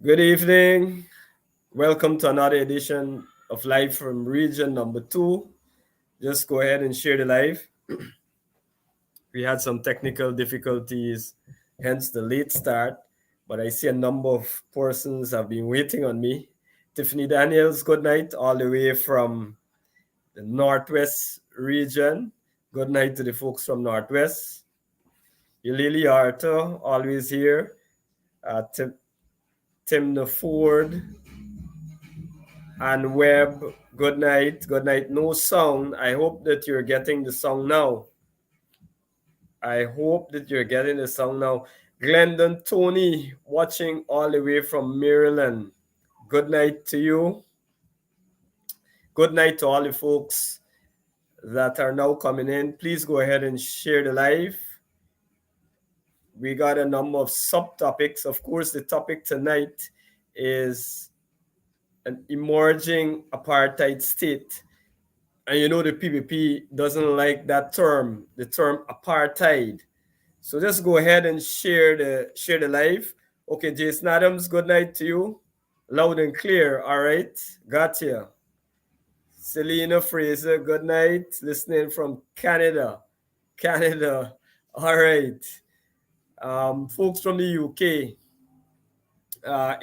Good evening. Welcome to another edition of Live from Region number 2. Just go ahead and share the live. We had some technical difficulties, hence the late start, but I see a number of persons have been waiting on me. Tiffany Daniels, good night, all the way from the Northwest region. Good night to the folks from Northwest. Lily Arthur, always here. Tim Ford, and Web, good night. Good night. No sound. I hope that you're getting the song now. I hope that you're getting the song now. Glendon Tony, watching all the way from Maryland. Good night to you. Good night to all the folks that are now coming in. Please go ahead and share the live. We got a number of subtopics. Of course, the topic tonight is an emerging apartheid state. And you know the PPP doesn't like that term, the term apartheid. So just go ahead and share the live. Okay, Jason Adams, good night to you. Loud and clear. All right, got you. Selena Fraser, good night. Listening from Canada. Canada. All right. Folks from the UK.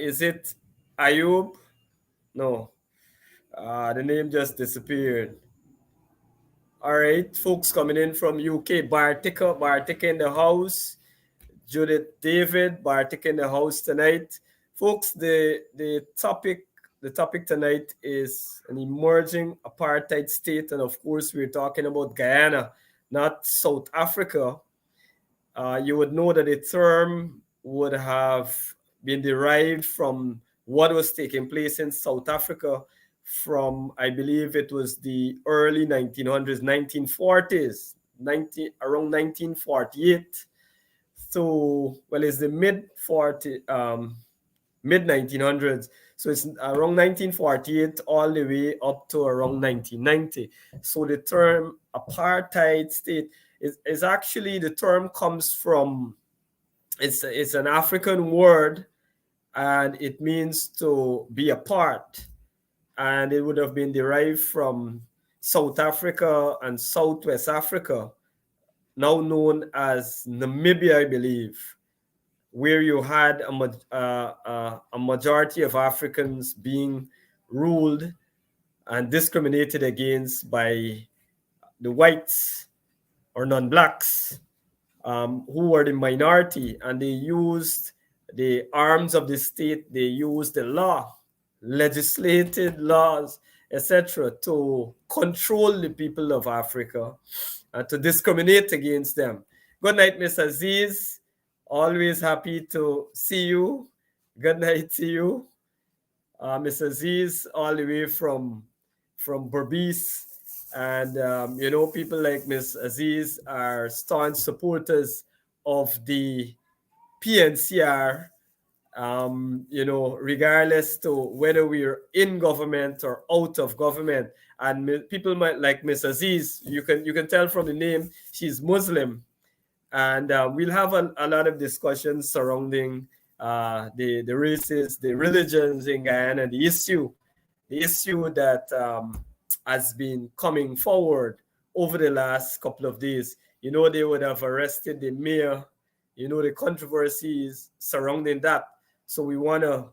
Is it Ayub? No. The name just disappeared. All right, folks coming in from UK, Bartika in the house, Judith David, Bartika in the house tonight. Folks, the topic tonight is an emerging apartheid state, and of course we're talking about Guyana, not South Africa. You would know that the term would have been derived from what was taking place in South Africa from, I believe it was the early 1900s, 1940s, around 1948. So, well, it's the mid 1900s. So it's around 1948 all the way up to around 1990. So the term apartheid state is actually, the term comes from, it's an African word, and it means to be apart, and it would have been derived from South Africa and Southwest Africa, now known as Namibia, I believe, where you had a majority of Africans being ruled and discriminated against by the whites or non-blacks, who were the minority, and they used the arms of the state, they used the law, legislated laws, etc., to control the people of Africa and to discriminate against them. Good night, Miss Aziz. Always happy to see you. Good night to you, Miss Aziz, all the way from Berbice. And people like Miss Aziz are staunch supporters of the PNCR, regardless to whether we're in government or out of government. And people might like Miss Aziz, you can tell from the name, she's Muslim. And we'll have a lot of discussions surrounding the races, the religions in Guyana, the issue that has been coming forward over the last couple of days. They would have arrested the mayor, the controversies surrounding that. So we want to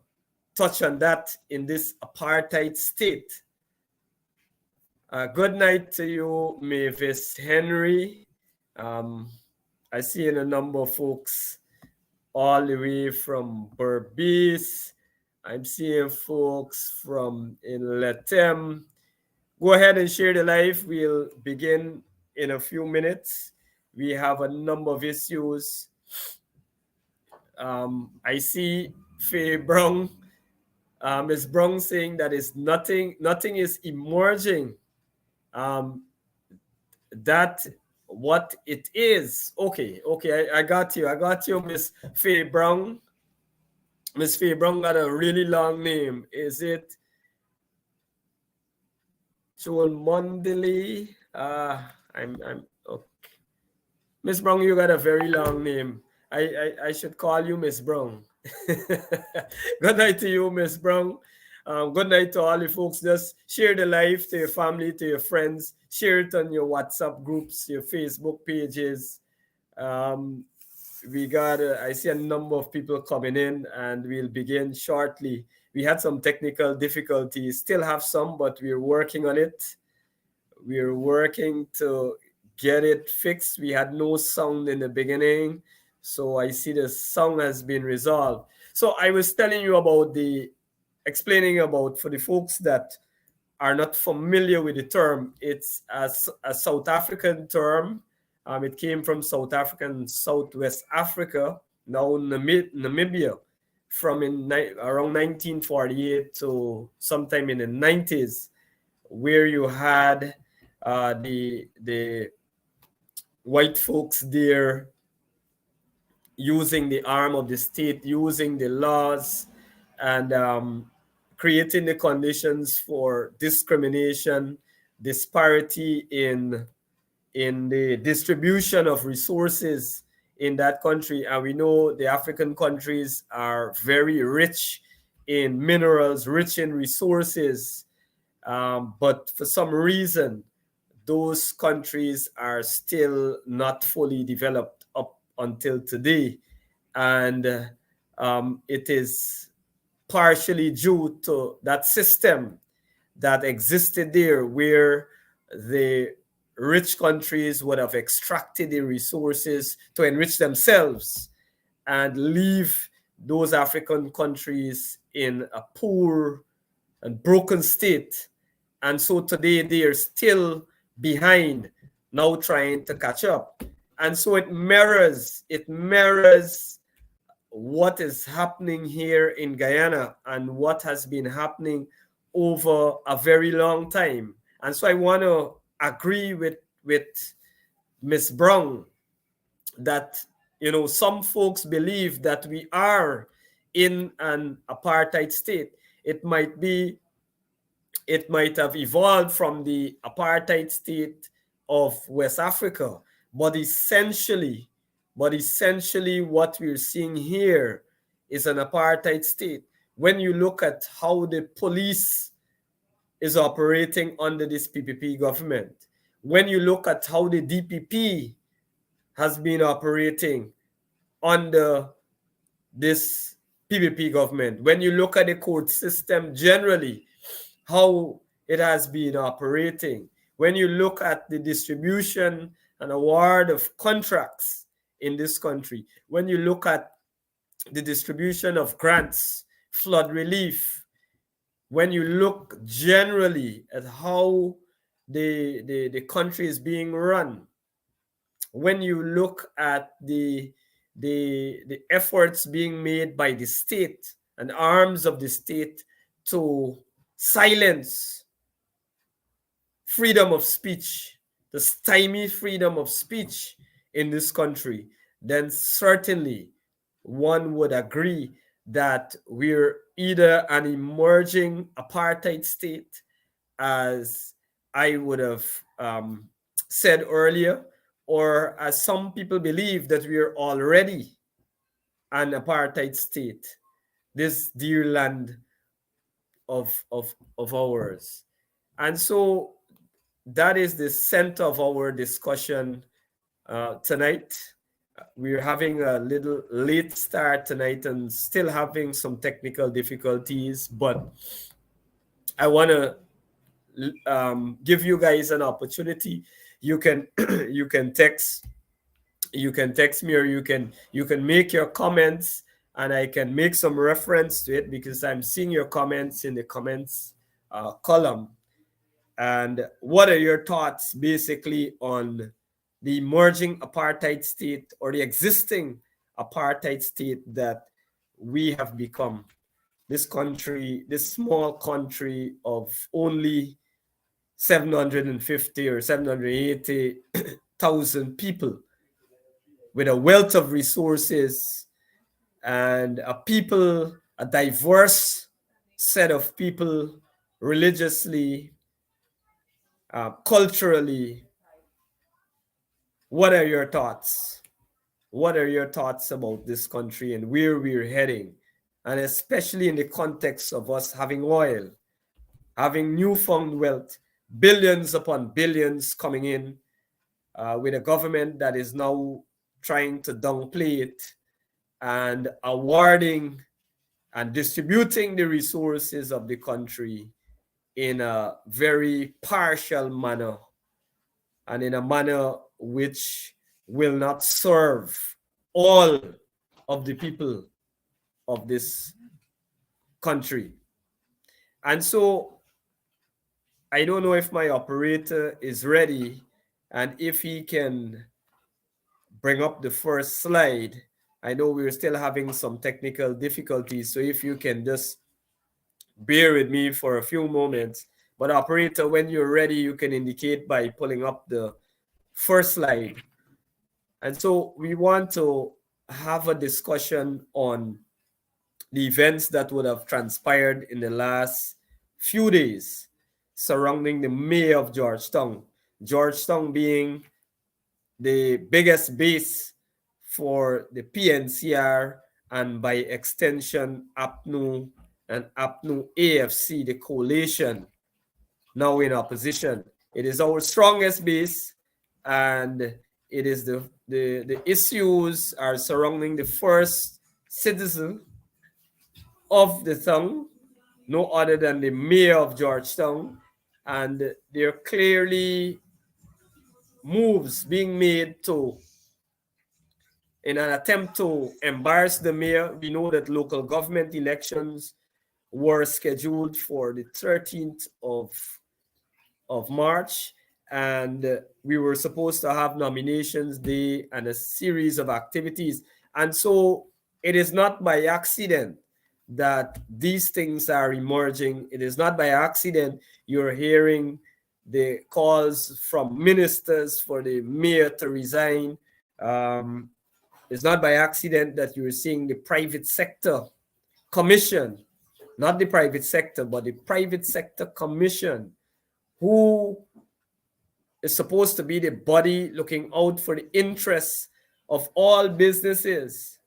touch on that in this apartheid state. Good night to you, Mavis Henry. I see a number of folks all the way from Berbice. I'm seeing folks from in Latem. Go ahead and share the live. We'll begin in a few minutes. We have a number of issues. I see Faye Brown, Ms. Brown saying that is nothing is emerging. That what it is. Okay, I got you, Miss Faye Brown. Miss Faye Brown got a really long name. Is it Joel Mondley? I'm okay. Miss Brown, you got a very long name. I should call you Miss Brown. Good night to you, Miss Brown. Good night to all the folks. Just share the live to your family, to your friends. Share it on your WhatsApp groups, your Facebook pages. Um, we got, I see a number of people coming in, and we'll begin shortly. We had some technical difficulties, still have some, but we're working on it. We're working to get it fixed. We had no sound in the beginning, so I see the sound has been resolved. So I was telling you about explaining about, for the folks that are not familiar with the term, it's a South African term. It came from South Africa and Southwest Africa, now Namibia, from around 1948 to sometime in the 90s, where you had the white folks there using the arm of the state, using the laws, and creating the conditions for discrimination, disparity in the distribution of resources in that country. And we know the African countries are very rich in minerals, rich in resources, but for some reason, those countries are still not fully developed up until today. And it is partially due to that system that existed there, where the rich countries would have extracted the resources to enrich themselves and leave those African countries in a poor and broken state. And so today they are still behind, now trying to catch up. And so it mirrors what is happening here in Guyana and what has been happening over a very long time. And so I want to agree with Miss Brown that, some folks believe that we are in an apartheid state. It might have evolved from the apartheid state of West Africa, but essentially, what we're seeing here is an apartheid state. When you look at how the police is operating under this PPP government, when you look at how the DPP has been operating under this PPP government, when you look at the court system generally, how it has been operating, when you look at the distribution and award of contracts in this country, when you look at the distribution of grants, flood relief, when you look generally at how the country is being run, when you look at the efforts being made by the state and arms of the state to silence freedom of speech, the stymie freedom of speech in this country, then certainly one would agree that we're either an emerging apartheid state, as I would have said earlier, or as some people believe that we're already an apartheid state, this dear land of ours. And so that is the center of our discussion tonight. We're having a little late start tonight and still having some technical difficulties, but I want to give you guys an opportunity. You can you can text me, or you can make your comments, and I can make some reference to it because I'm seeing your comments in the comments column. And what are your thoughts basically on the emerging apartheid state, or the existing apartheid state that we have become? This country, this small country of only 750 or 780,000 people, with a wealth of resources and a diverse set of people, religiously, culturally. What are your thoughts? what are your thoughts about this country and where we're heading? And especially in the context of us having oil, having newfound wealth, billions upon billions coming in, with a government that is now trying to downplay it and awarding and distributing the resources of the country in a very partial manner and in a manner which will not serve all of the people of this country. And so I don't know if my operator is ready and if he can bring up the first slide. I know we're still having some technical difficulties, so if you can just bear with me for a few moments. But operator, when you're ready, you can indicate by pulling up the first slide. And so we want to have a discussion on the events that would have transpired in the last few days surrounding the mayor of Georgetown. Georgetown being the biggest base for the PNCR and by extension APNU and APNU AFC, the coalition now in opposition. It is our strongest base, and it is the issues are surrounding the first citizen of the town, no other than the mayor of Georgetown, and there are clearly moves being made to in an attempt to embarrass the mayor. We know that local government elections were scheduled for the 13th of March, and we were supposed to have nominations day and a series of activities. And so it is not by accident that these things are emerging. It is not by accident you're hearing the calls from ministers for the mayor to resign. It's not by accident that you're seeing the private sector commission, not the private sector, but the private sector commission, who is supposed to be the body looking out for the interests of all businesses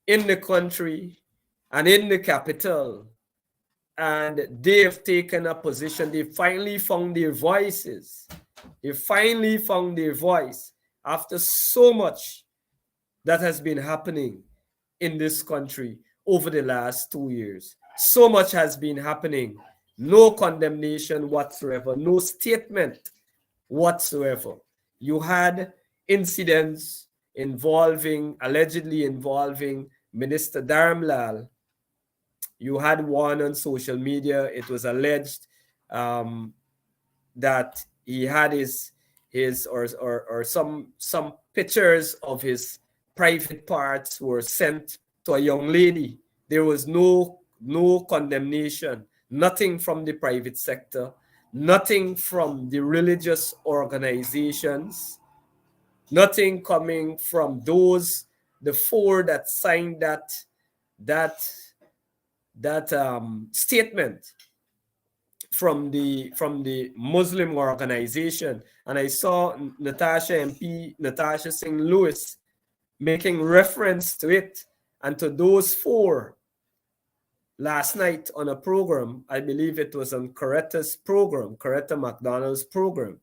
in the country and in the capital. And they have taken a position. They finally found their voices. They finally found their voice after so much that has been happening in this country over the last 2 years. So much has been happening. No condemnation whatsoever, no statement whatsoever. You had incidents allegedly involving Minister Dharamlal. You had one on social media. It was alleged that he had his or some pictures of his private parts were sent to a young lady. There was no condemnation, nothing from the private sector, nothing from the religious organizations, nothing coming from the four that signed that statement from the Muslim organization. And I saw Natasha Singh Lewis making reference to it and to those four last night on a program. I believe it was on Coretta's program, Coretta McDonald's program,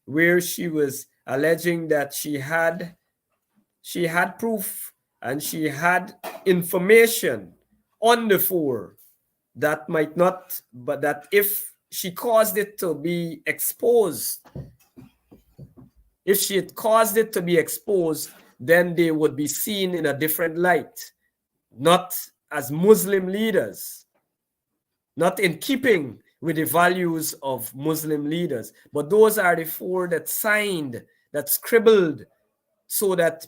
where she was alleging that she had proof and she had information on the four that might not, but that if she caused it to be exposed, then they would be seen in a different light, not as Muslim leaders, not in keeping with the values of Muslim leaders. But those are the four that signed, that scribbled, so that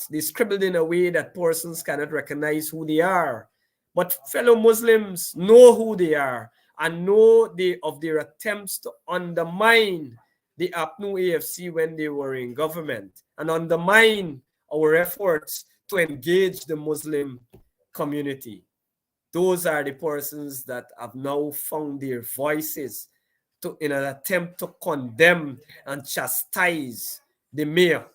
they scribbled in a way that persons cannot recognize who they are. But fellow Muslims know who they are and know of their attempts to undermine the APNU AFC when they were in government and undermine our efforts to engage the Muslim community. Those are the persons that have now found their voices in an attempt to condemn and chastise the mayor.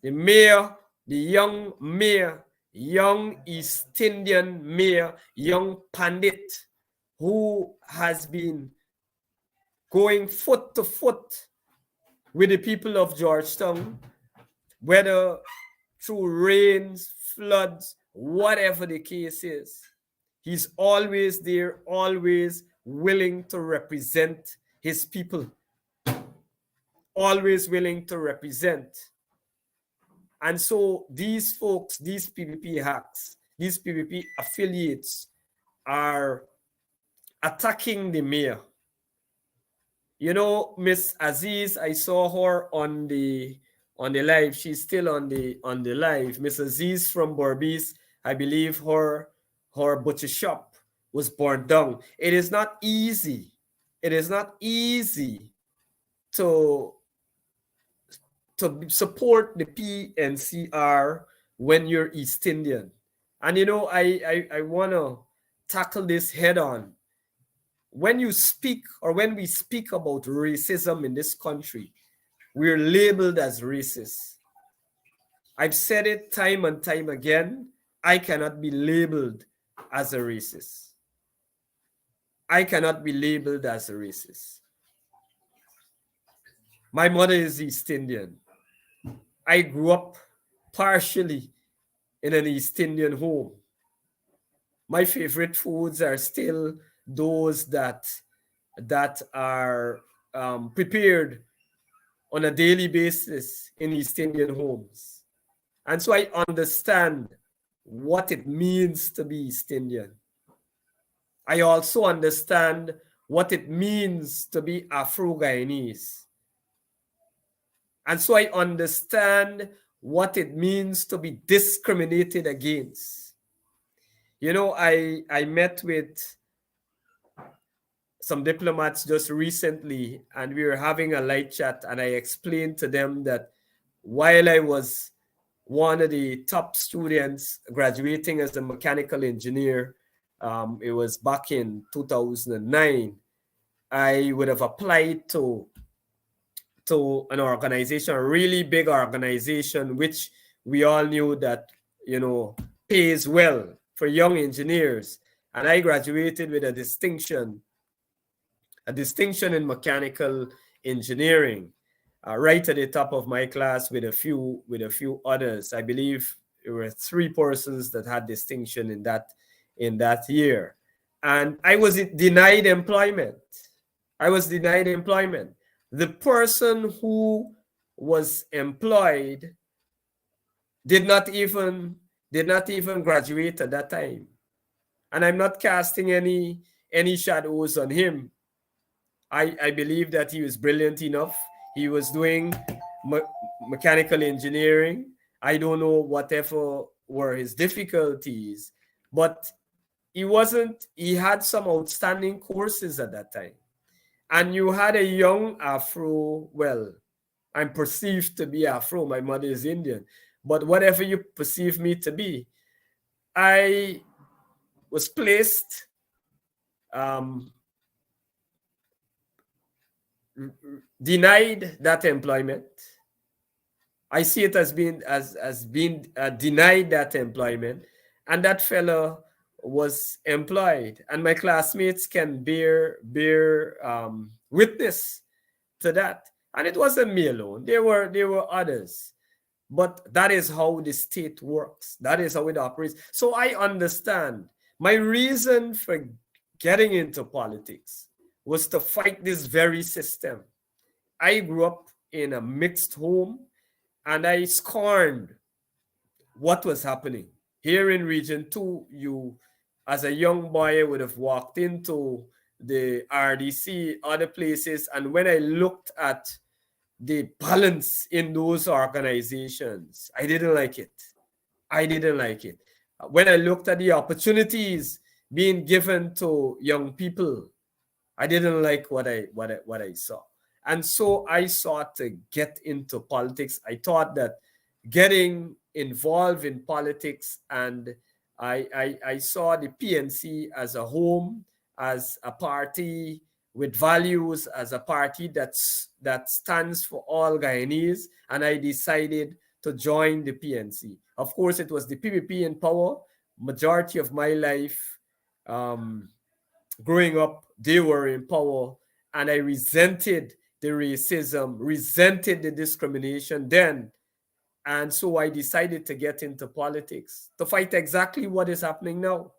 The mayor, the young mayor, young East Indian mayor, young Pandit, who has been going foot to foot with the people of Georgetown, whether through rains, floods, whatever the case is. He's always there, always willing to represent his people, always willing to represent. And so these folks, these PPP hacks, these PPP affiliates are attacking the mayor. You know, Miss Aziz, I saw her on the live. She's still on the live. Miss Aziz from Berbice, I believe her butcher shop was burned down. It is not easy. It is not easy to support the PNCR when you're East Indian. And you know, I want to tackle this head on. When you speak, or when we speak about racism in this country, we're labeled as racist. I've said it time and time again. I cannot be labeled as a racist. I cannot be labeled as a racist. My mother is East Indian. I grew up partially in an East Indian home. My favorite foods are still those that are prepared on a daily basis in East Indian homes. And so I understand what it means to be East Indian. I also understand what it means to be Afro-Guyanese. And so I understand what it means to be discriminated against. You know, I met with some diplomats just recently, and we were having a light chat, and I explained to them that while I was one of the top students graduating as a mechanical engineer, it was back in 2009, I would have applied to an organization, a really big organization, which we all knew that, you know, pays well for young engineers. And I graduated with a distinction in mechanical engineering, right at the top of my class with a few others. I believe there were 3 persons that had distinction in that year. And I was denied employment. The person who was employed did not even graduate at that time. And I'm not casting any shadows on him. I believe that he was brilliant enough. He was doing mechanical engineering. I don't know whatever were his difficulties, but he had some outstanding courses at that time. And you had a young Afro, well, I'm perceived to be Afro, my mother is Indian, but whatever you perceive me to be, I was placed, denied that employment. I see it as being denied that employment, and that fellow was employed, and my classmates can bear witness to that. And it wasn't me alone. There were others. But that is how the state works. That is how it operates. So I understand. My reason for getting into politics was to fight this very system. I grew up in a mixed home, and I scorned what was happening. Here in Region 2, you, as a young boy, would have walked into the RDC, other places, and when I looked at the balance in those organizations, I didn't like it. When I looked at the opportunities being given to young people, I didn't like what I saw. And so I sought to get into politics. I thought that getting involved in politics, and I saw the PNC as a home, as a party with values, as a party that stands for all Guyanese, and I decided to join the PNC. Of course, it was the PPP in power. Majority of my life, um, growing up, they were in power, and I resented the racism, resented the discrimination then. And so I decided to get into politics to fight exactly what is happening now.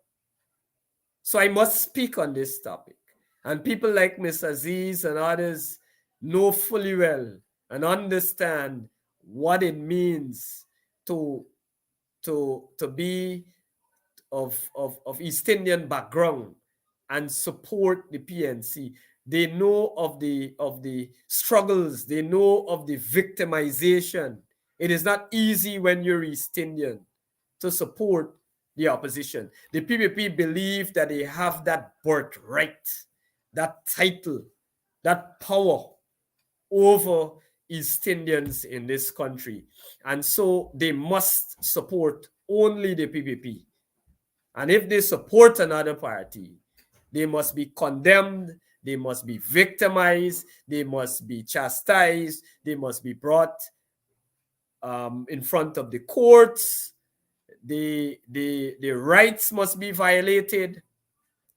So I must speak on this topic. And people like Ms. Aziz and others know fully well and understand what it means to be of East Indian background and support the PNC. They know of the struggles. They know of the victimization. It is not easy when you're East Indian to support the opposition. The PPP believe that they have that birthright, that title, that power over East Indians in this country. And so they must support only the PPP. And if they support another party, they must be condemned, they must be victimized, they must be chastised, they must be brought in front of the courts, the rights must be violated.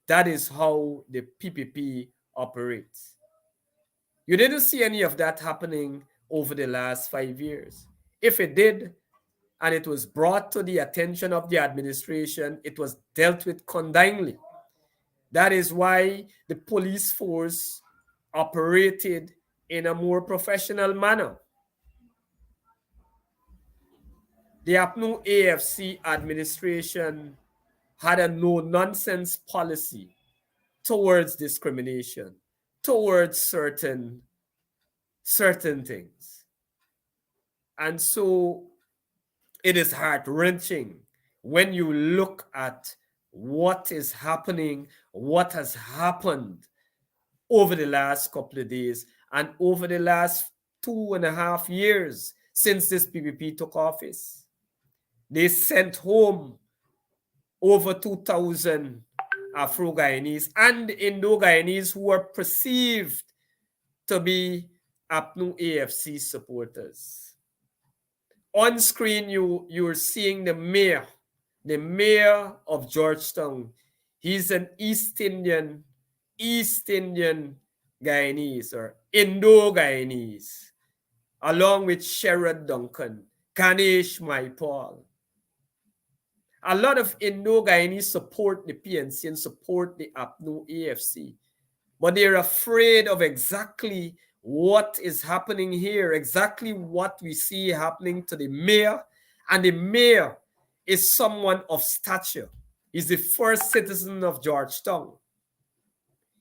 That is how the PPP operates. You didn't see any of that happening over the last 5 years. If it did, and it was brought to the attention of the administration, it was dealt with condignly. That is why the police force operated in a more professional manner. The APNU AFC administration had a no-nonsense policy towards discrimination, towards certain things. And so it is heart-wrenching when you look at what is happening, what has happened over the last couple of days and over the last 2.5 years since this PPP took office. They sent home over 2,000 Afro-Guyanese and Indo-Guyanese who were perceived to be APNU AFC supporters. On screen, you're seeing the mayor of Georgetown. He's an East Indian Guyanese or Indo-Guyanese, along with Sherrod Duncan, Ganesh Maipal. A lot of Indo-Guyanese support the PNC and support the APNU AFC, but they're afraid of exactly what is happening here, exactly what we see happening to the mayor. And the mayor is someone of stature. He's the first citizen of Georgetown.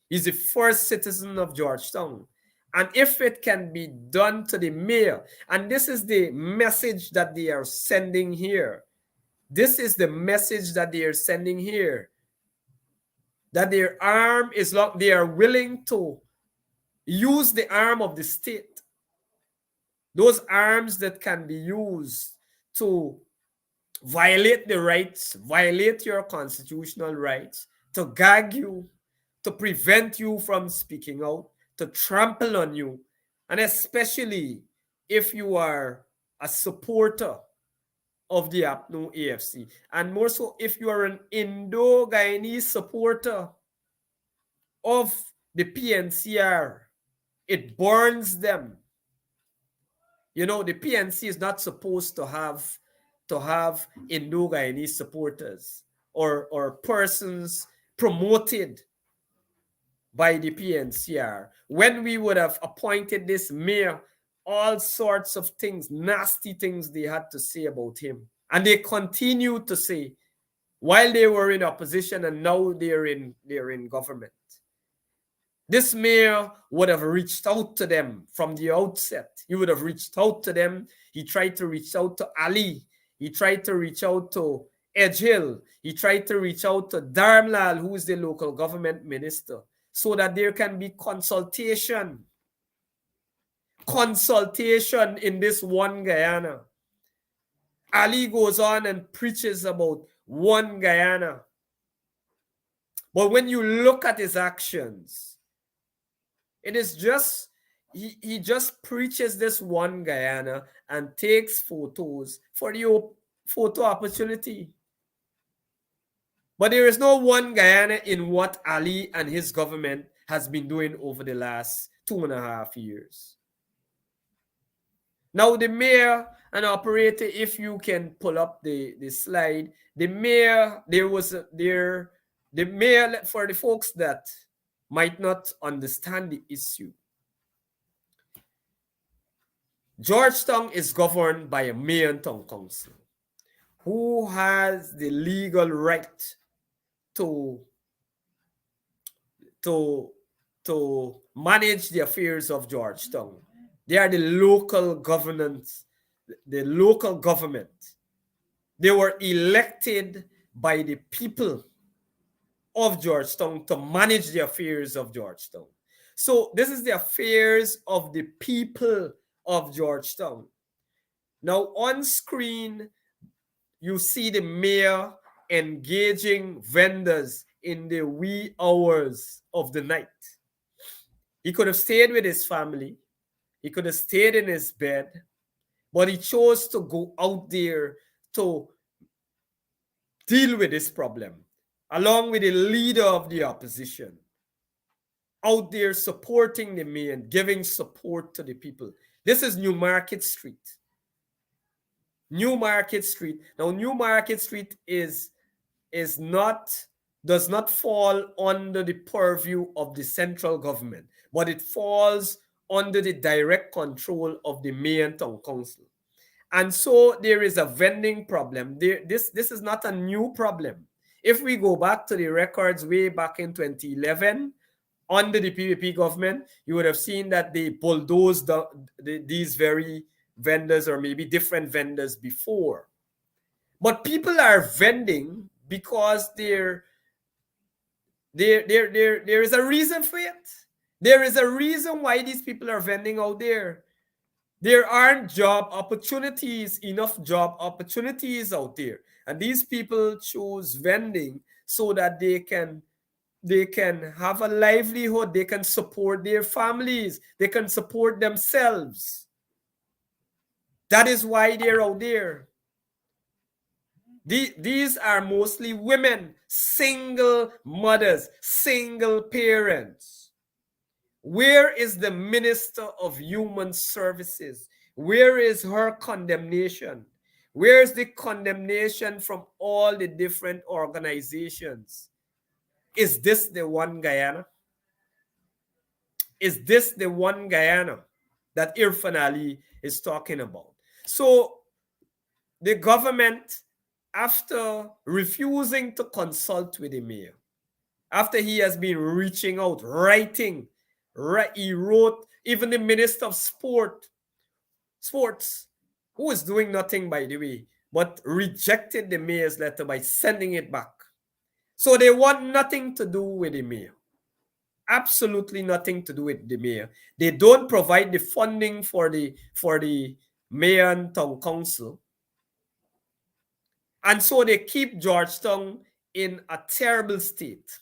He's the first citizen of Georgetown. And if it can be done to the mayor, and this is the message that they are sending here, this is the message that they are sending here, that their arm is locked. They are willing to use the arm of the state, those arms that can be used to violate the rights, violate your constitutional rights, to gag you, to prevent you from speaking out, to trample on you, and especially if you are a supporter of the APNU AFC, and more so if you are an Indo-Guyanese supporter of the PNCR, it burns them. You know, the PNC is not supposed to have Indo-Guyanese supporters or persons promoted by the PNCR. When we would have appointed this mayor, all sorts of things, nasty things they had to say about him. And they continue to say while they were in opposition and now they're in government. This mayor would have reached out to them from the outset. He would have reached out to them. He tried to reach out to Ali. He tried to reach out to Edge Hill. He tried to reach out to Dharmlal, who is the local government minister, so that there can be consultation in this one Guyana. Ali goes on and preaches about one Guyana. But when you look at his actions, it is just, he just preaches this one Guyana and takes photos for the photo opportunity. But there is no one Guyana in what Ali and his government has been doing over the last 2.5 years. Now, the mayor and operator, if you can pull up the slide, the mayor, the mayor, for the folks that might not understand the issue, Georgetown is governed by a mayor and town council who has the legal right to to to manage the affairs of Georgetown. They are the local governance, the local government. They were elected by the people of Georgetown to manage the affairs of Georgetown. So this is the affairs of the people of Georgetown. Now on screen, you see the mayor engaging vendors in the wee hours of the night. He could have stayed with his family. He could have stayed in his bed, but he chose to go out there to deal with this problem, along with the leader of the opposition, out there supporting the man, giving support to the people. This is New Market Street. New Market Street. Now, New Market Street does not fall under the purview of the central government, but it falls under the direct control of the mayor and town council. And so there is a vending problem. This is not a new problem. If we go back to the records way back in 2011, under the PPP government, you would have seen that they bulldozed these very vendors, or maybe different vendors before. But people are vending because there is a reason for it. There is a reason why these people are vending out there. There aren't enough job opportunities out there. And these people choose vending so that they can have a livelihood, they can support their families, they can support themselves. That is why they're out there. These are mostly women, single mothers, single parents. Where is the Minister of Human Services? Where is her condemnation? Where is the condemnation from all the different organizations? Is this the one Guyana? Is this the one Guyana that Irfan Ali is talking about? So the government, after refusing to consult with the mayor, after he has been reaching out, writing, he wrote, even the Minister of Sports, who is doing nothing, by the way, but rejected the mayor's letter by sending it back. So they want nothing to do with the mayor. Absolutely nothing to do with the mayor. They don't provide the funding for the mayor and town council. And so they keep Georgetown in a terrible state.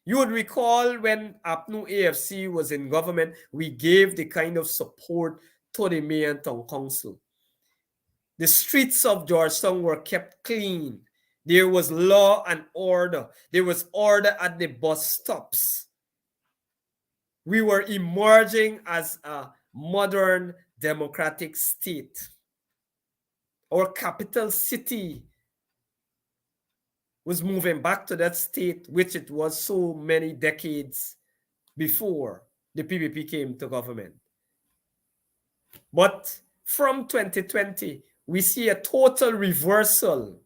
You would recall when APNU AFC was in government, we gave the kind of support to the mayor and town council. The streets of Georgetown were kept clean. There was law and order. There was order at the bus stops. We were emerging as a modern democratic state. Our capital city was moving back to that state which it was so many decades before the PPP came to government. But from 2020, we see a total reversal.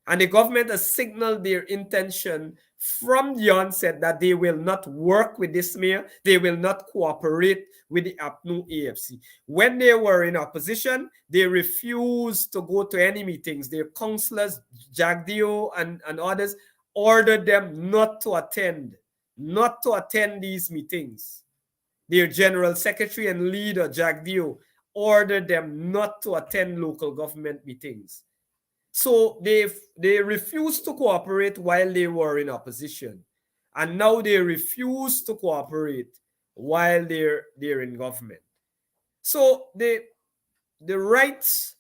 And the government has signaled their intention from the onset that they will not work with this mayor, they will not cooperate with the APNU AFC. When they were in opposition, they refused to go to any meetings. Their councillors, Jagdeo and others, ordered them not to attend these meetings. Their general secretary and leader, Jagdeo, ordered them not to attend local government meetings. So they refused to cooperate while they were in opposition. And now they refuse to cooperate while they're in government. So the rights,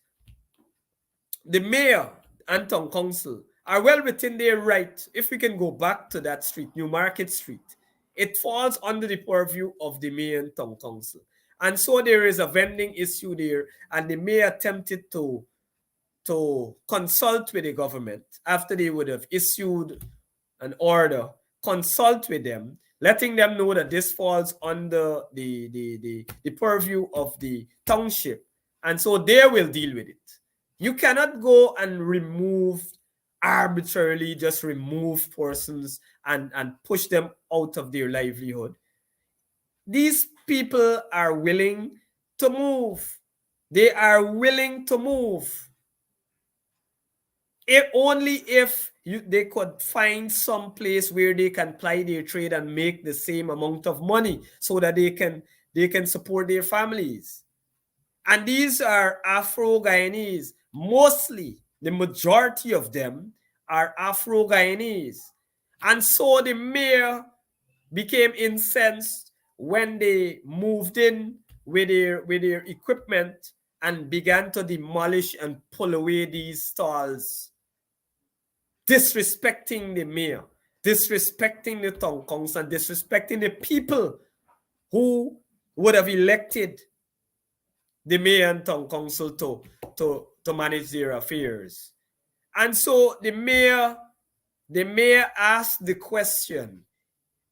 the mayor and town council are well within their right. If we can go back to that street, Newmarket Street, it falls under the purview of the mayor and town council. And so there is a vending issue there, and the mayor attempted to consult with the government after they would have issued an order, consult with them, letting them know that this falls under the purview of the township. And so they will deal with it. You cannot go and remove arbitrarily, just remove persons and push them out of their livelihood. These people are willing to move. They are willing to move. If only if they could find some place where they can ply their trade and make the same amount of money so that they can support their families. And these are Afro-Guyanese. Mostly, the majority of them are Afro-Guyanese. And so the mayor became incensed when they moved in with their equipment and began to demolish and pull away these stalls, disrespecting the mayor, disrespecting the town council, and disrespecting the people who would have elected the mayor and town council to manage their affairs. And so the mayor asked the question,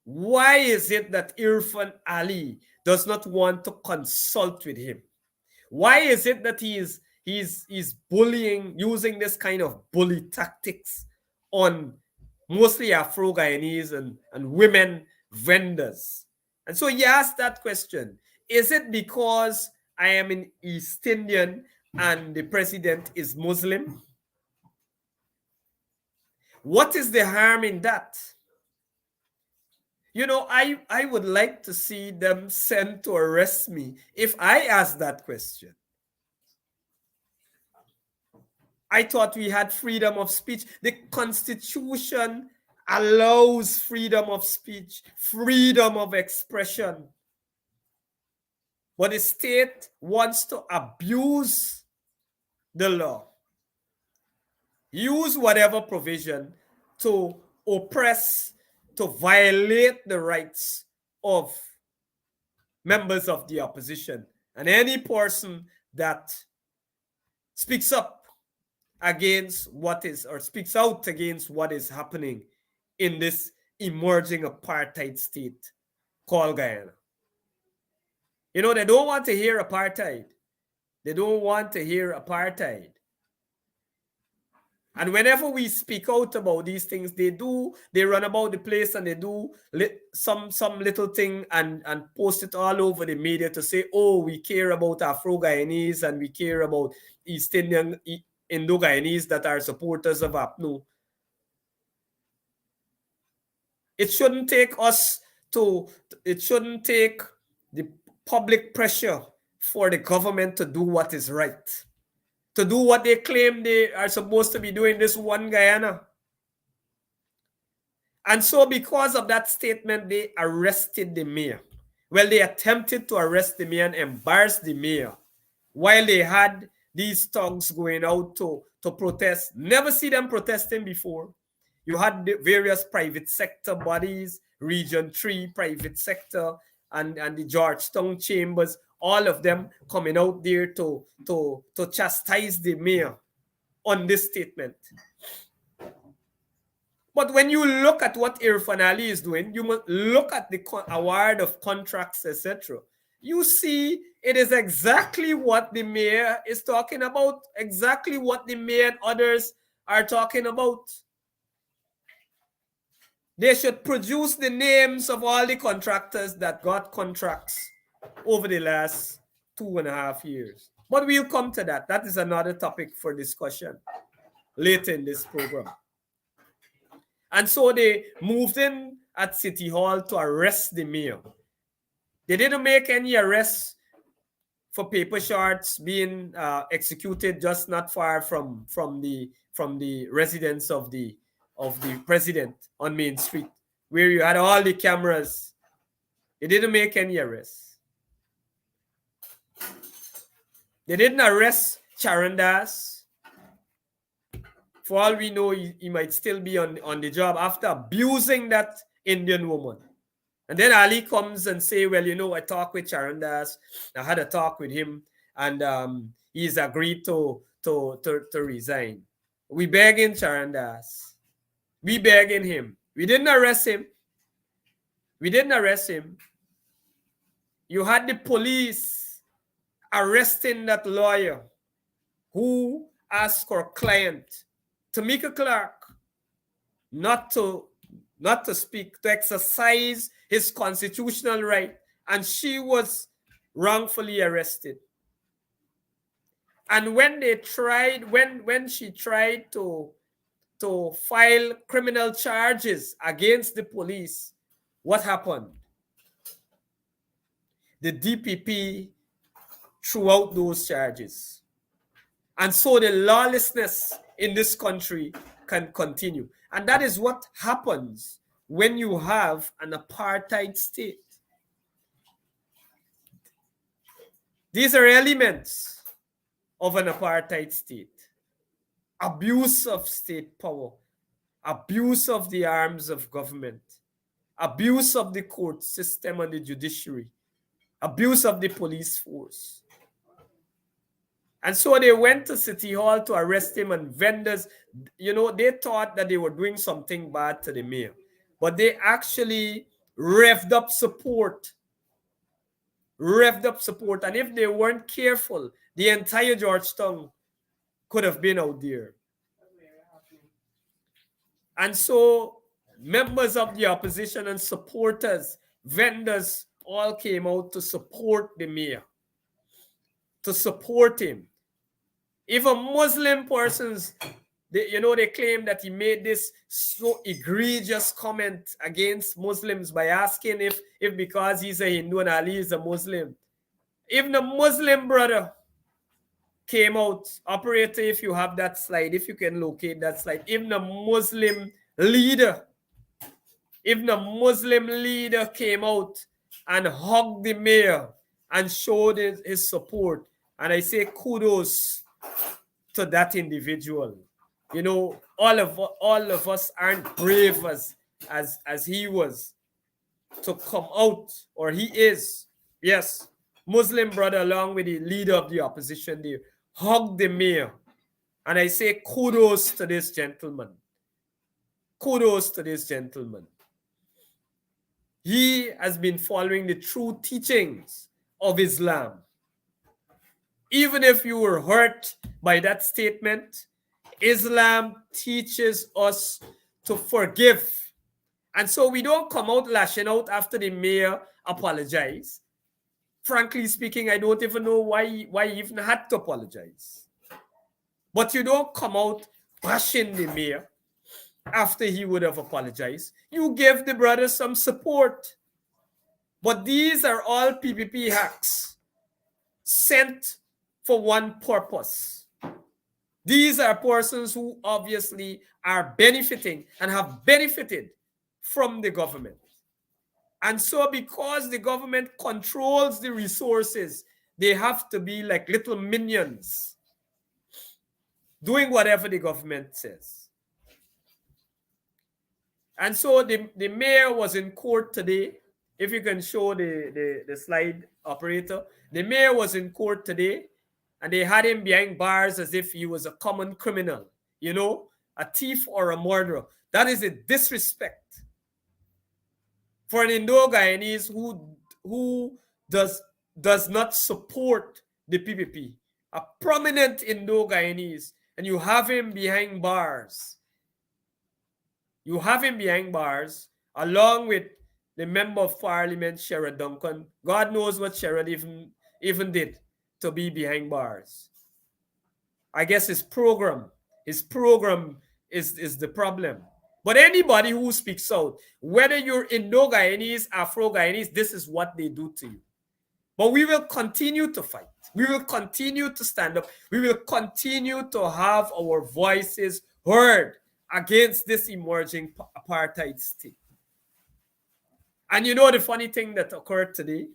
why is it that Irfan Ali does not want to consult with him? Why is it that he's bullying, using this kind of bully tactics on mostly Afro-Guyanese and women vendors? And so he asked that question. Is it because I am an East Indian and the president is Muslim? What is the harm in that? You know, I would like to see them sent to arrest me if I asked that question. I thought we had freedom of speech. The Constitution allows freedom of speech, freedom of expression. But the state wants to abuse the law, use whatever provision to oppress, to violate the rights of members of the opposition. And any person that speaks up against what is, or speaks out against what is happening in this emerging apartheid state called Guyana. You know, they don't want to hear apartheid. They don't want to hear apartheid. And whenever we speak out about these things, they run about the place and they do some little thing and post it all over the media to say, oh, we care about Afro-Guyanese and we care about East Indian, Indo-Guyanese that are supporters of APNU. It shouldn't take the public pressure for the government to do what is right, to do what they claim they are supposed to be doing, this one Guyana. And so because of that statement, they arrested the mayor. Well, they attempted to arrest the mayor and embarrass the mayor while they had these thugs going out to protest. Never see them protesting before. You had the various private sector bodies, Region 3 private sector, and the Georgetown chambers, all of them coming out there to chastise the mayor on this statement. But when you look at what Irfan Ali is doing, you must look at the award of contracts, etc. You see it is exactly what the mayor is talking about, exactly what the mayor and others are talking about. They should produce the names of all the contractors that got contracts over the last 2.5 years. But we'll come to that. That is another topic for discussion later in this program. And so they moved in at City Hall to arrest the mayor. They didn't make any arrests for paper shards being executed just not far from the residence of the president on Main Street, where you had all the cameras They didn't make any arrests. They didn't arrest Charandas. For all we know, he might still be on the job after abusing that Indian woman. And then Ali comes and say, well, you know, I talked with Charandas. I had a talk with him, and he's agreed to resign. We begging Charandas. We begging him. We didn't arrest him. We didn't arrest him. You had the police arresting that lawyer who asked her client, Tamika Clark, not to speak, to exercise his constitutional right, and she was wrongfully arrested. And when they tried, when she tried to file criminal charges against the police, what happened? The DPP threw out those charges. And so the lawlessness in this country can continue. And that is what happens when you have an apartheid state. These are elements of an apartheid state. Abuse of state power, abuse of the arms of government, abuse of the court system and the judiciary, abuse of the police force. And so they went to City Hall to arrest him, and vendors, you know, they thought that they were doing something bad to the mayor. But they actually revved up support. And if they weren't careful, the entire Georgetown could have been out there. And so members of the opposition and supporters, vendors, all came out to support the mayor, to support him. Even Muslim persons, they claim that he made this so egregious comment against Muslims by asking if because he's a Hindu and Ali is a Muslim. Even a Muslim brother came out. Operator, if you have that slide, if you can locate that slide. Even a Muslim leader came out and hugged the mayor and showed his support. And I say kudos to that individual. You know, all of us aren't brave as he was to come out, or he is. Yes, Muslim brother along with the leader of the opposition, they hugged the mayor. And I say kudos to this gentleman. Kudos to this gentleman. He has been following the true teachings of Islam. Even if you were hurt by that statement, Islam teaches us to forgive. And so we don't come out lashing out after the mayor apologized. Frankly speaking, I don't even know why he even had to apologize. But you don't come out bashing the mayor after he would have apologized. You give the brother some support. But these are all PPP hacks sent for one purpose. These are persons who obviously are benefiting and have benefited from the government. And so because the government controls the resources, they have to be like little minions, doing whatever the government says. And so the mayor was in court today. If you can show the slide, operator. The mayor was in court today, and they had him behind bars as if he was a common criminal, you know, a thief or a murderer. That is a disrespect for an Indo-Guyanese who does not support the PPP, a prominent Indo-Guyanese, and you have him behind bars. You have him behind bars along with the member of parliament, Sherrod Duncan. God knows what Sherrod even did to be behind bars. I guess his program is the problem. But anybody who speaks out, whether you're Indo-Guyanese, Afro-Guyanese, this is what they do to you. But we will continue to fight. We will continue to stand up. We will continue to have our voices heard against this emerging apartheid state. And you know the funny thing that occurred today?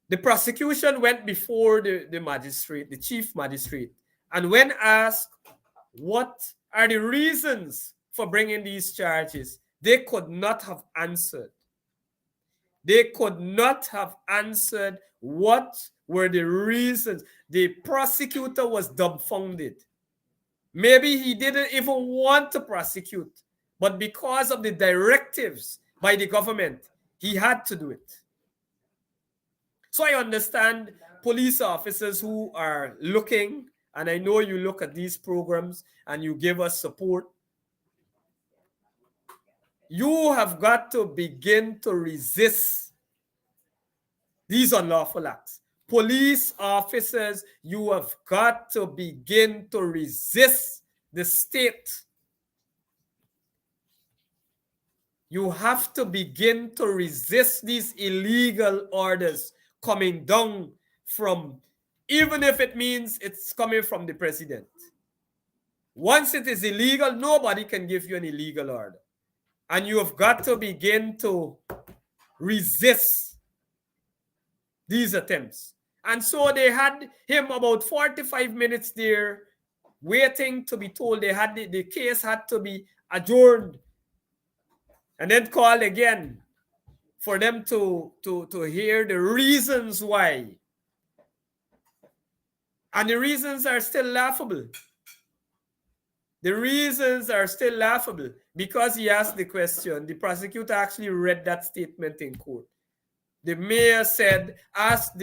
The prosecution went before the magistrate, the chief magistrate, and when asked what are the reasons for bringing these charges, they could not have answered. They could not have answered what were the reasons. The prosecutor was dumbfounded. Maybe he didn't even want to prosecute, but because of the directives by the government, he had to do it. So I understand police officers who are looking, and I know you look at these programs and you give us support. You have got to begin to resist these unlawful acts. Police officers, you have got to begin to resist the state. You have to begin to resist these illegal orders coming down from, even if it means it's coming from the president. Once it is illegal, nobody can give you an illegal order. And you have got to begin to resist these attempts. And so they had him about 45 minutes there waiting to be told the case had to be adjourned and then called again for them to hear the reasons why. And the reasons are still laughable. The reasons are still laughable because he asked the question. The prosecutor actually read that statement in court. The mayor said, ask on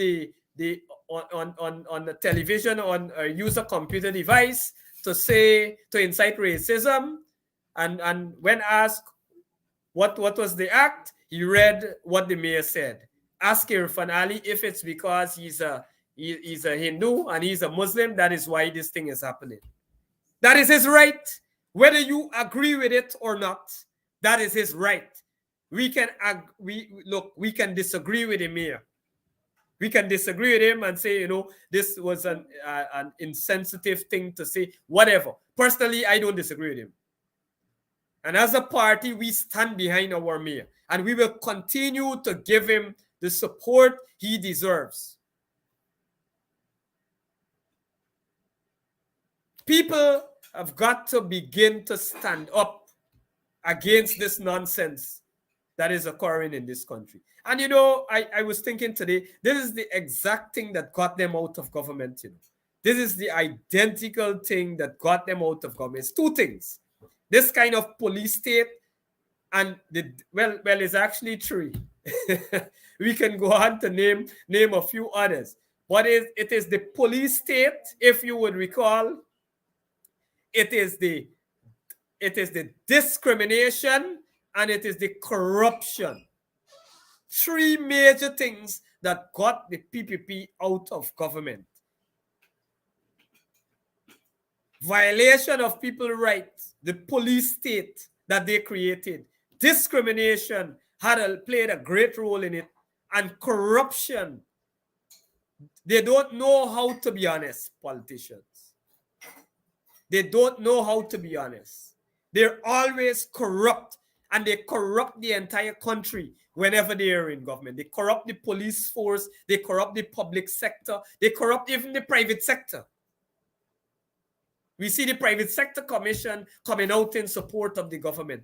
the television on a user computer device to incite racism, and when asked what was the act, he read what the mayor said. Ask Irfan Ali if it's because he's a Hindu and he's a Muslim, that is why this thing is happening. That is his right. Whether you agree with it or not, that is his right. We can disagree with the mayor. We can disagree with him and say, this was an insensitive thing to say, whatever. Personally, I don't disagree with him. And as a party, we stand behind our mayor. And we will continue to give him the support he deserves. People have got to begin to stand up against this nonsense that is occurring in this country. And I was thinking today, this is the exact thing that got them out of government. This is the identical thing that got them out of government. It's two things. This kind of police state, and it's actually three. We can go on to name a few others. But it is the police state, if you would recall. It is the discrimination, and it is the corruption. Three major things that got the PPP out of government. Violation of people's rights, the police state that they created. Discrimination played a great role in it, and corruption. They don't know how to be honest, politicians. They don't know how to be honest. They're always corrupt, and they corrupt the entire country whenever they are in government. They corrupt the police force, they corrupt the public sector, they corrupt even the private sector. We see the private sector commission coming out in support of the government.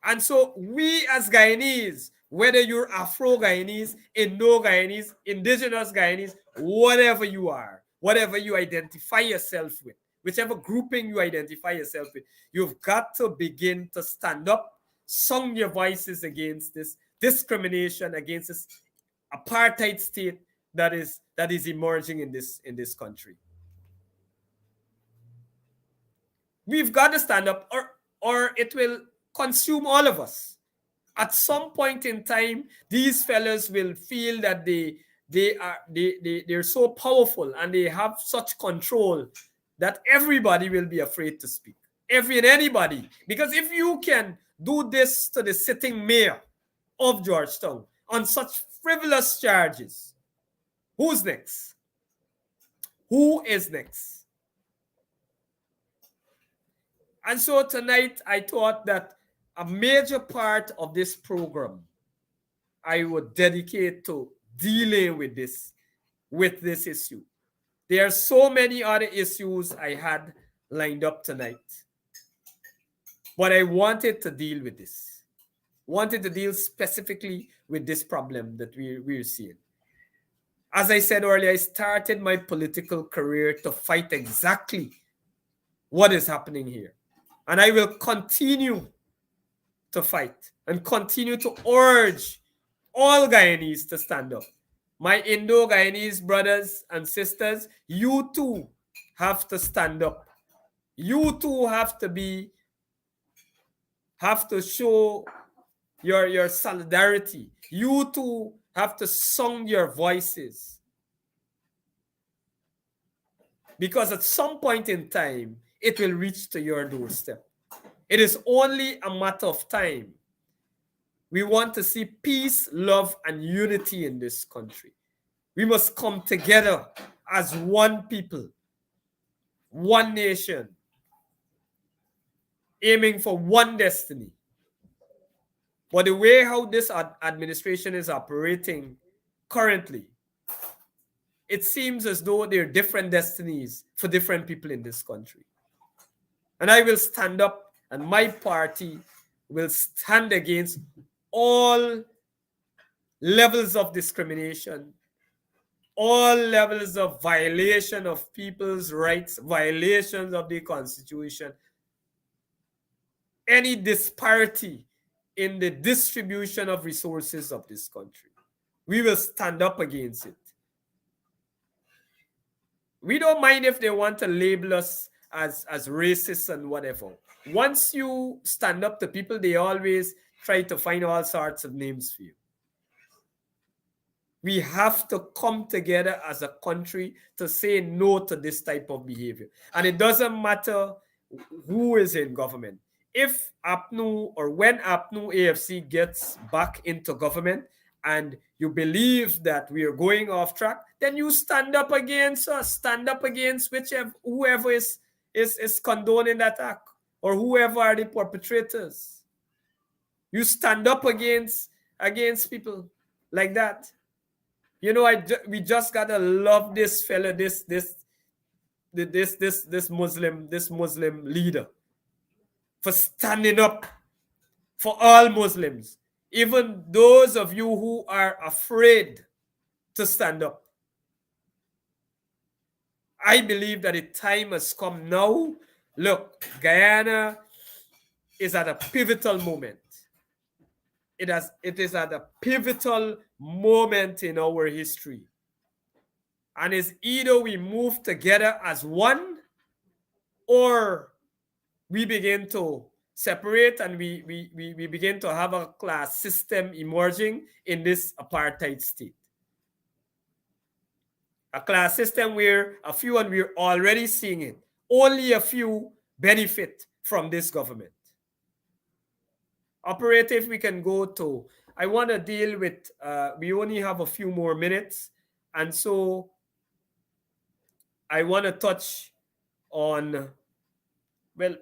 And so we as Guyanese, whether you're Afro-Guyanese, Indo-Guyanese, Indigenous Guyanese, whatever you are, whatever you identify yourself with, whichever grouping you identify yourself with, you've got to begin to stand up, sound your voices against this discrimination, against this apartheid state that is emerging in this country. We've got to stand up, or it will consume all of us. At some point in time, these fellas will feel that they're so powerful and they have such control that everybody will be afraid to speak. Anybody. Because if you can do this to the sitting mayor of Georgetown on such frivolous charges, who's next? Who is next? And so tonight I thought that a major part of this program I would dedicate to dealing with this issue. There are so many other issues I had lined up tonight, but I wanted to deal with this. Wanted to deal specifically with this problem that we're seeing. As I said earlier, I started my political career to fight exactly what is happening here. And I will continue to fight and continue to urge all Guyanese to stand up. My Indo-Guyanese brothers and sisters, you too have to stand up. You too have to show your solidarity. You too have to sound your voices. Because at some point in time, it will reach to your doorstep. It is only a matter of time. We want to see peace, love, and unity in this country. We must come together as one people, one nation, aiming for one destiny. But the way how this administration is operating currently, it seems as though there are different destinies for different people in this country. And I will stand up, and my party will stand against all levels of discrimination, all levels of violation of people's rights, violations of the Constitution, any disparity in the distribution of resources of this country. We will stand up against it. We don't mind if they want to label us as racist and whatever. Once you stand up to people, they always try to find all sorts of names for you. We have to come together as a country to say no to this type of behavior. And it doesn't matter who is in government. If APNU or when APNU AFC gets back into government and you believe that we are going off track, then you stand up against us, stand up against whoever is condoning that act or whoever are the perpetrators. You stand up against people like that. You know, we just gotta love this fella, this Muslim leader for standing up for all Muslims, even those of you who are afraid to stand up. I believe that the time has come now. Look, Guyana is at a pivotal moment. It is at a pivotal moment in our history. And it's either we move together as one or we begin to separate and we begin to have a class system emerging in this apartheid state. A class system where a few, and we're already seeing it, only a few benefit from this government. Operator, if we can go to, I want to deal with, we only have a few more minutes. And so I want to touch on, well,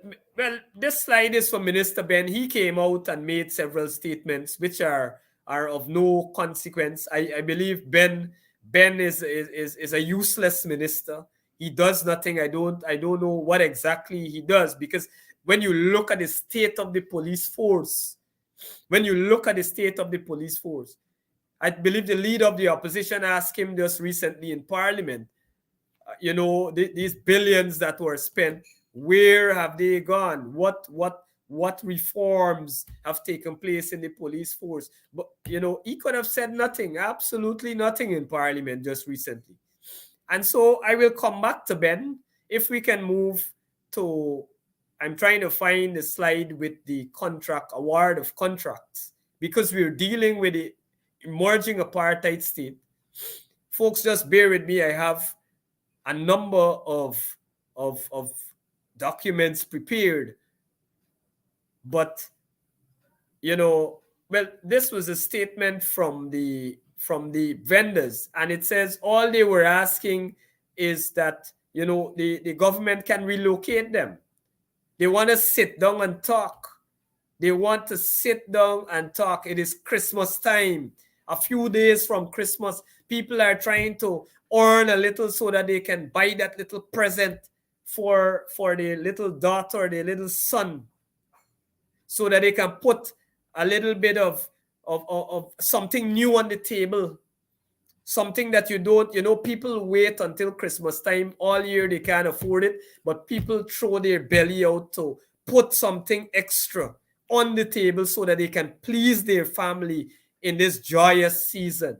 this slide is from Minister Ben. He came out and made several statements which are of no consequence. I believe Ben is a useless minister. He does nothing. I don't know what exactly he does, because when you look at the state of the police force, I believe the leader of the opposition asked him just recently in Parliament, these billions that were spent, where have they gone? What reforms have taken place in the police force? But, he could have said nothing, absolutely nothing in Parliament just recently. And so I will come back to Ben. If we can move to, I'm trying to find the slide with the contract, award of contracts, because we're dealing with the emerging apartheid state. Folks, just bear with me. I have a number of documents prepared, but this was a statement from the vendors, and it says all they were asking is that the government can relocate them. They want to sit down and talk They want to sit down and talk. It is Christmas time. A few days from Christmas, people are trying to earn a little so that they can buy that little present for the little daughter, the little son, so that they can put a little bit of something new on the table. Something that you don't, people wait until Christmas time all year, they can't afford it, but people throw their belly out to put something extra on the table so that they can please their family in this joyous season.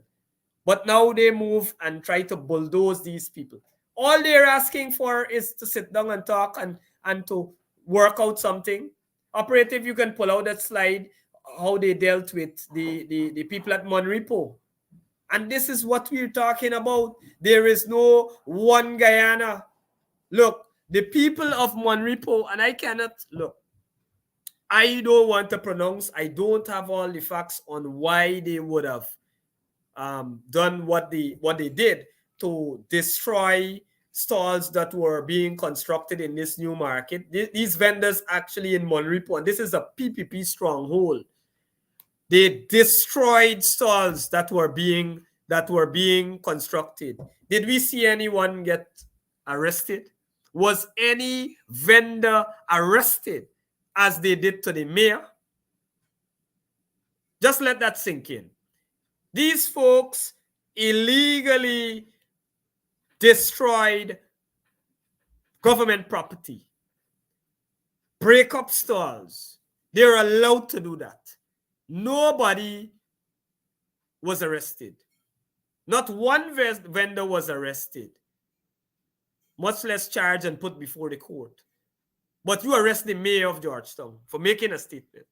But now they move and try to bulldoze these people. All they're asking for is to sit down and talk and to work out something. Operative, you can pull out that slide, how they dealt with the people at Monrepo. And this is what we're talking about. There is no one Guyana. Look, the people of Monrepo, and I cannot, look, I don't want to pronounce, I don't have all the facts on why they would have done what they did to destroy stalls that were being constructed in this new market. These vendors actually in Monrepo, and this is a PPP stronghold. They destroyed stalls that were being constructed. Did we see anyone get arrested? Was any vendor arrested as they did to the mayor? Just let that sink in. These folks illegally destroyed government property, break up stalls. They're allowed to do that. Nobody was arrested. Not one vendor was arrested, much less charged and put before the court. But you arrest the mayor of Georgetown for making a statement.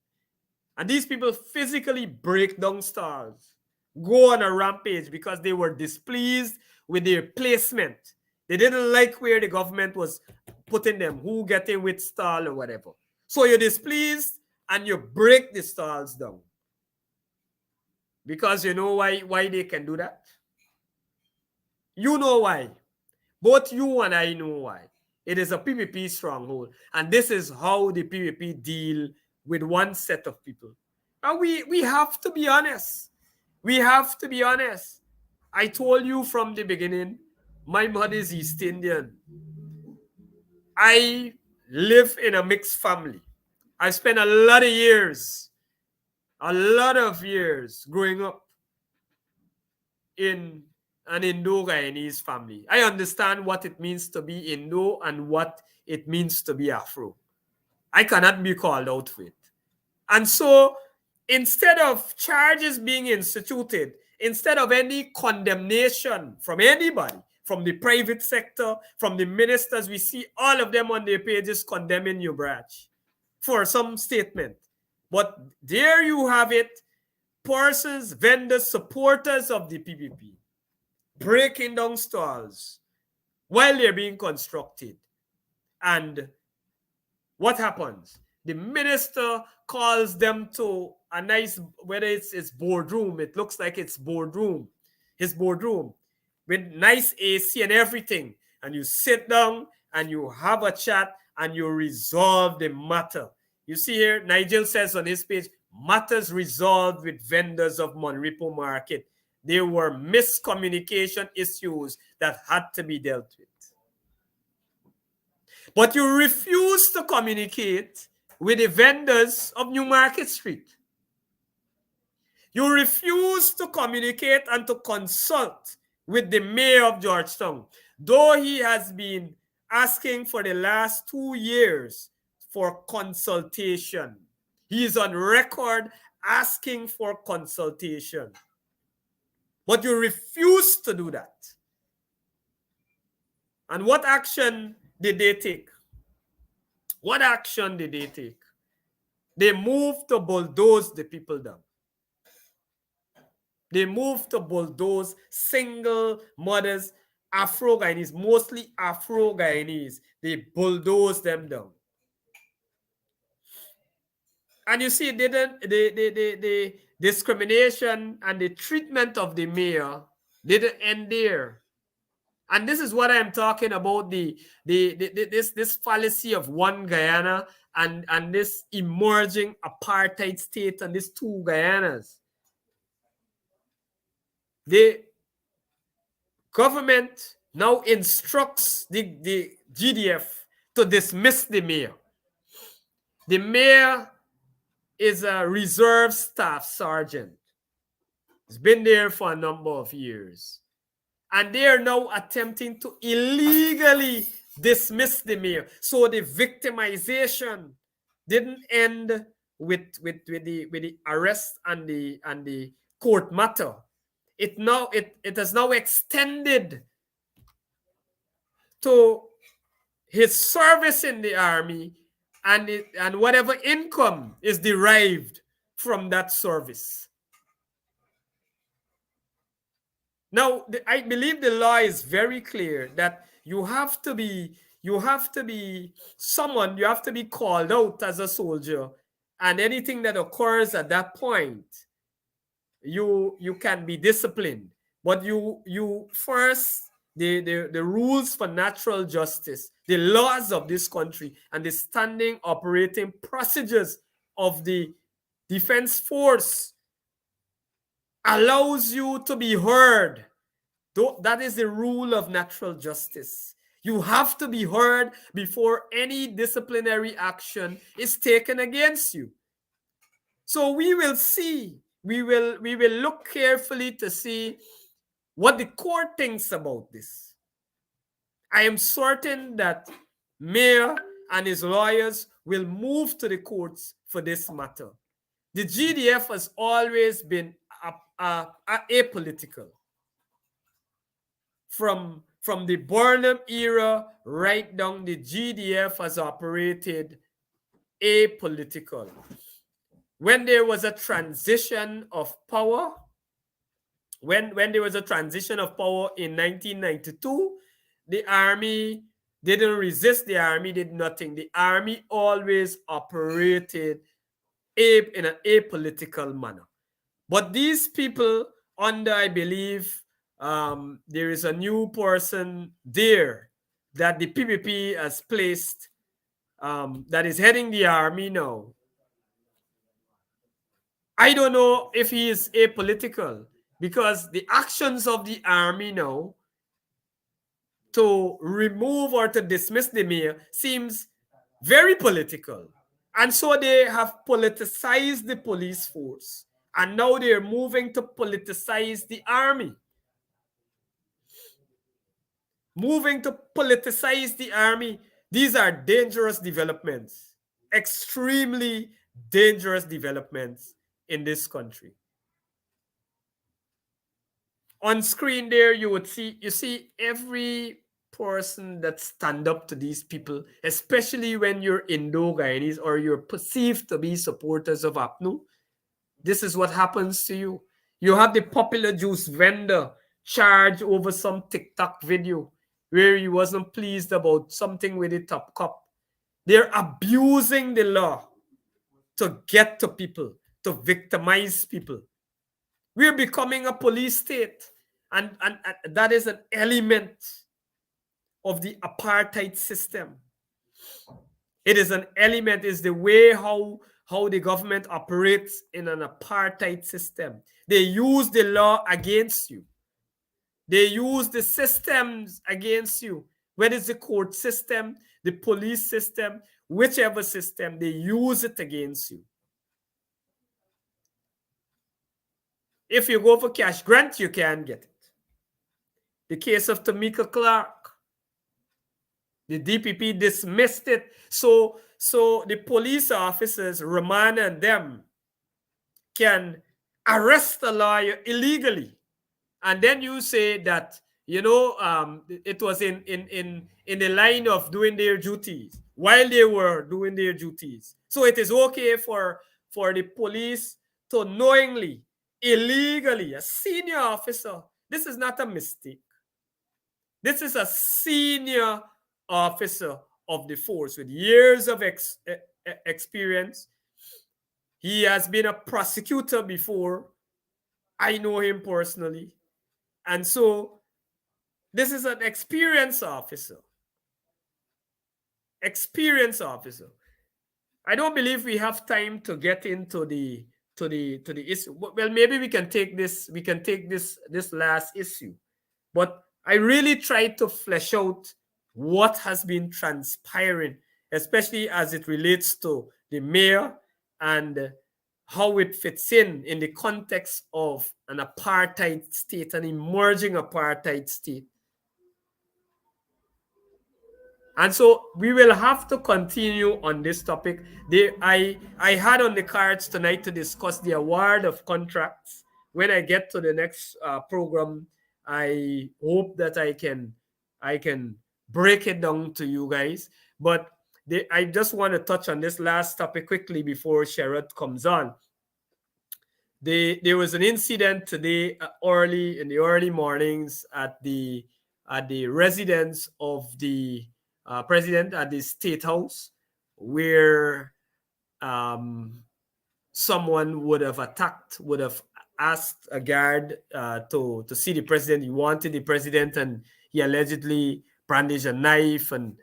And these people physically break down stalls, go on a rampage because they were displeased with their placement. They didn't like where the government was putting them, who getting with stall or whatever. So you're displeased and you break the stalls down. Because you know why they can do that? You know why. Both you and I know why. It is a PPP stronghold. And this is how the PPP deal with one set of people. And we have to be honest. We have to be honest. I told you from the beginning, my mother is East Indian. I live in a mixed family. I spent a lot of years growing up in an Indo-Guyanese family. I understand what it means to be Indo and what it means to be Afro. I cannot be called out for it. And so instead of charges being instituted, instead of any condemnation from anybody, from the private sector, from the ministers, we see all of them on their pages condemning New Branch for some statement. But there you have it, persons, vendors, supporters of the PPP, breaking down stalls while they're being constructed. And what happens? The minister calls them to a nice, whether it's boardroom, it looks like it's boardroom, his boardroom, with nice AC and everything. And you sit down and you have a chat and you resolve the matter. You see here, Nigel says on his page, matters resolved with vendors of Monrepo Market. There were miscommunication issues that had to be dealt with. But you refuse to communicate with the vendors of New Market Street. You refuse to communicate and to consult with the mayor of Georgetown, though he has been asking for the last 2 years for consultation. He is on record asking for consultation. But you refuse to do that. And what action did they take? What action did they take? They moved to bulldoze the people down. They moved to bulldoze single mothers, Afro-Guyanese, mostly Afro-Guyanese. They bulldozed them down. And you see, the discrimination and the treatment of the mayor didn't end there. And this is what I'm talking about, this fallacy of one Guyana and this emerging apartheid state and these two Guyanas. The government now instructs the GDF to dismiss the mayor. The mayor is a reserve staff sergeant. He's been there for a number of years. And they are now attempting to illegally dismiss the mayor. So the victimization didn't end with the arrest and the court matter. It has now extended to his service in the army and whatever income is derived from that service. Now, I believe the law is very clear that you have to be someone, you have to be called out as a soldier, and anything that occurs at that point, you can be disciplined. But you first, the rules for natural justice, the laws of this country, and the standing operating procedures of the defense force allows you to be heard. That is the rule of natural justice. You have to be heard before any disciplinary action is taken against you. So we will see, we will look carefully to see what the court thinks about this. I am certain that Mayor and his lawyers will move to the courts for this matter. The GDF has always been apolitical. From the Burnham era right down, the GDF has operated apolitical. When there was a transition of power, when there was a transition of power in 1992, the army didn't resist, the army did nothing. The army always operated in an apolitical manner. But these people under, I believe, there is a new person there that the PPP has placed that is heading the army now. I don't know if he is apolitical, because the actions of the army now to remove or to dismiss the mayor seems very political. And so they have politicized the police force. And now they're moving to politicize the army. Moving to politicize the army. These are dangerous developments. Extremely dangerous developments in this country. On screen there, you see every person that stand up to these people, especially when you're Indo-Guyanese or you're perceived to be supporters of APNU. This is what happens to you. You have the popular juice vendor charged over some TikTok video where he wasn't pleased about something with the top cup. They're abusing the law to get to people, to victimize people. We're becoming a police state, and that is an element of the apartheid system. It is an element, is the way how the government operates in an apartheid system. They use the law against you. They use the systems against you. Whether it's the court system, the police system, whichever system, they use it against you. If you go for cash grant, you can get it. The case of Tamika Clark, the DPP dismissed it. So the police officers, Romana and them, can arrest a lawyer illegally. And then you say that, it was in the line of doing their duties, while they were doing their duties. So it is okay for the police to knowingly, illegally, a senior officer, this is not a mistake. This is a senior officer of the force with years of experience. He has been a prosecutor before. I know him personally. And so this is an experienced officer. Experienced officer. I don't believe we have time to get into the issue. Well, maybe we can take this. We can take this last issue, but I really tried to flesh out what has been transpiring, especially as it relates to the mayor and how it fits in the context of an apartheid state, an emerging apartheid state. And so we will have to continue on this topic. I had on the cards tonight to discuss the award of contracts. When I get to the next program, I hope that I can break it down to you guys. But I just want to touch on this last topic quickly before Sherrod comes on. There was an incident today, early in the early mornings at the residence of the president at the State House, where someone would have asked a guard to see the president. He wanted the president, and he allegedly brandished a knife and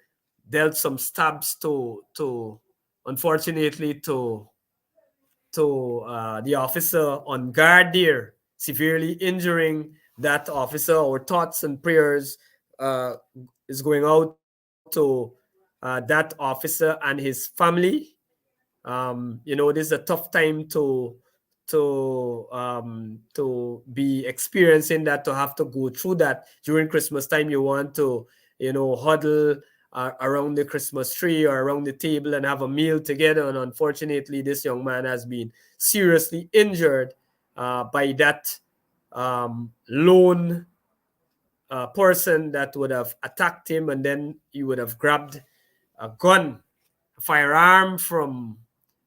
dealt some stabs to unfortunately to the officer on guard there, severely injuring that officer. Our thoughts and prayers is going out to that officer and his family. This is a tough time to be experiencing that, to have to go through that during Christmas time. You want to huddle around the Christmas tree or around the table and have a meal together. And unfortunately, this young man has been seriously injured by that lone person that would have attacked him, and then he would have grabbed a gun, a firearm from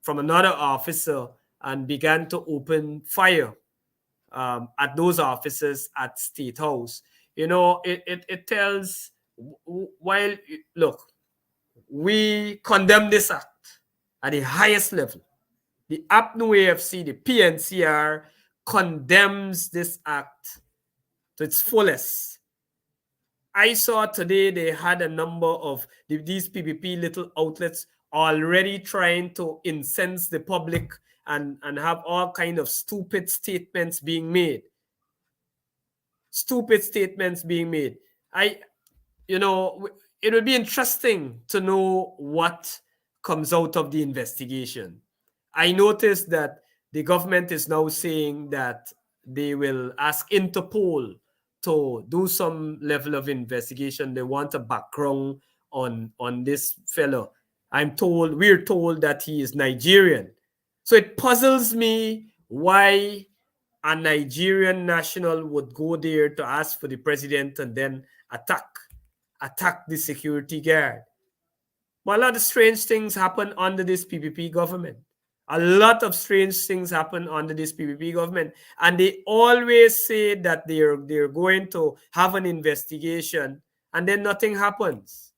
another officer and began to open fire at those officers at State House. It tells, while, look, we condemn this act at the highest level. The APNU AFC, the PNCR, condemns this act to its fullest. I saw today they had a number of these PPP little outlets already trying to incense the public and have all kind of stupid statements being made. Stupid statements being made. It would be interesting to know what comes out of the investigation. I noticed that the government is now saying that they will ask Interpol to do some level of investigation. They want a background on this fellow. We're told that he is Nigerian. So it puzzles me why a Nigerian national would go there to ask for the president and then attack the security guard. Well, a lot of strange things happen under this PPP government. A lot of strange things happen under this PPP government. And they always say that they're going to have an investigation, and then nothing happens.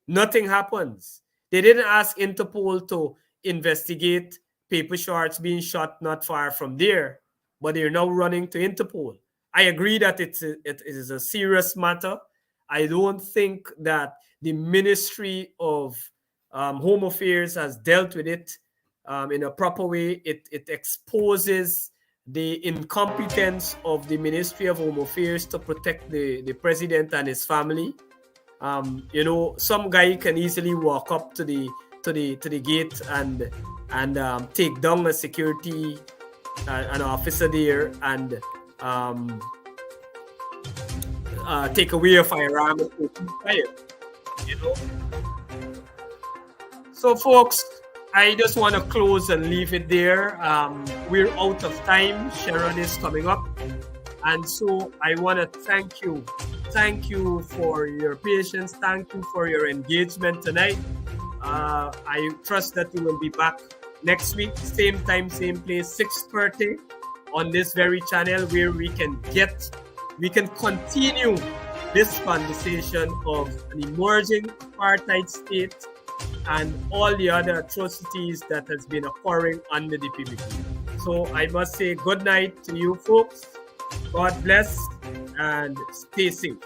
Nothing happens. They didn't ask Interpol to investigate paper shorts being shot not far from there, but they're now running to Interpol. I agree that it is a serious matter. I don't think that the Ministry of Home Affairs has dealt with it in a proper way. It exposes the incompetence of the Ministry of Home Affairs to protect the president and his family. Some guy can easily walk up to the gate and take down a security an officer there and take away a firearm and open fire. So, folks, I just want to close and leave it there. We're out of time. Sharon is coming up. And so I want to thank you. Thank you for your patience. Thank you for your engagement tonight. I trust that you will be back next week, same time, same place, 6:30 on this very channel, where we can continue this conversation of an emerging apartheid state and all the other atrocities that has been occurring under the PPP. So I must say good night to you folks. God bless and stay safe.